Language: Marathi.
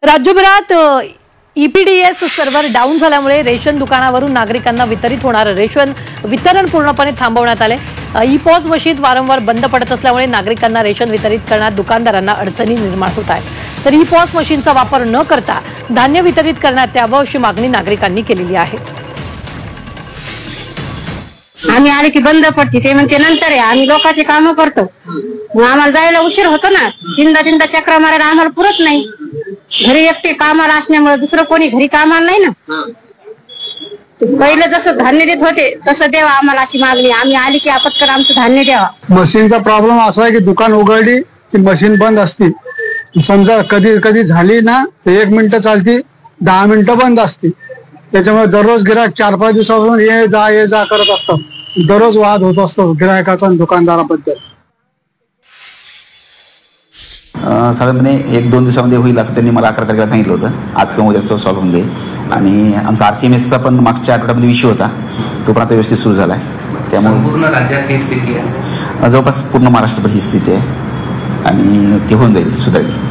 राज्यभरात ईपीडीएस सर्व्हर डाऊन झाल्यामुळे रेशन दुकानावरून नागरिकांना वितरित होणारे रेशन वितरण पूर्णपणे थांबवण्यात आले। ई-पॉस मशीन वारंवार बंद पडत असल्यामुळे नागरिकांना रेशन वितरित करण्यात दुकानदारांना अडचणी निर्माण होत आहेत। तर ई-पॉस मशीनचा वापर न करता धान्य वितरित करण्यात यावं अशी मागणी नागरिकांनी केलेली आहे। आम्ही आले की बंद पडते ते म्हणते नंतर आहे, आम्ही लोकांची कामं करतो, मग आम्हाला जायला उशीर होतो ना। तीनदा चक्रा मारायला आम्हाला पुरत नाही। घरी एकटे कामाला असल्यामुळे दुसरं कोणी घरी कामाला नाही ना। पहिले जसं धान्य देत होते तसं द्यावा आम्हाला अशी मागणी। आम्ही आली की आपत्कर आमचं धान्य द्यावा। मशीनचा प्रॉब्लेम असा आहे की दुकान उघडली की मशीन बंद असते। समजा कधी कधी झाली ना तर 1 मिनिट चालती, 10 मिनिटं बंद असते। त्याच्यामुळे दररोज गिरायक 4-5 दिवसापासून ये जा करत असतात। दररोज वाद होत असतो गिरायकाचा आणि दुकानदाराबद्दल। साधारणपणे 1-2 दिवसामध्ये होईल असं त्यांनी मला 11 तारखेला सांगितलं होतं। आज किंवा उद्याचं सॉल्व्ह होऊन जाईल। आणि आमचा RCMSचा पण मागच्या आठवड्यामध्ये इश्यू होता, तो पण आता व्यवस्थित सुरू झाला आहे। त्यामुळे पूर्ण राज्यात ही स्थिती आहे, जवळपास पूर्ण महाराष्ट्रभर ही स्थिती आहे आणि ती होऊन जाईल, सुधारेल।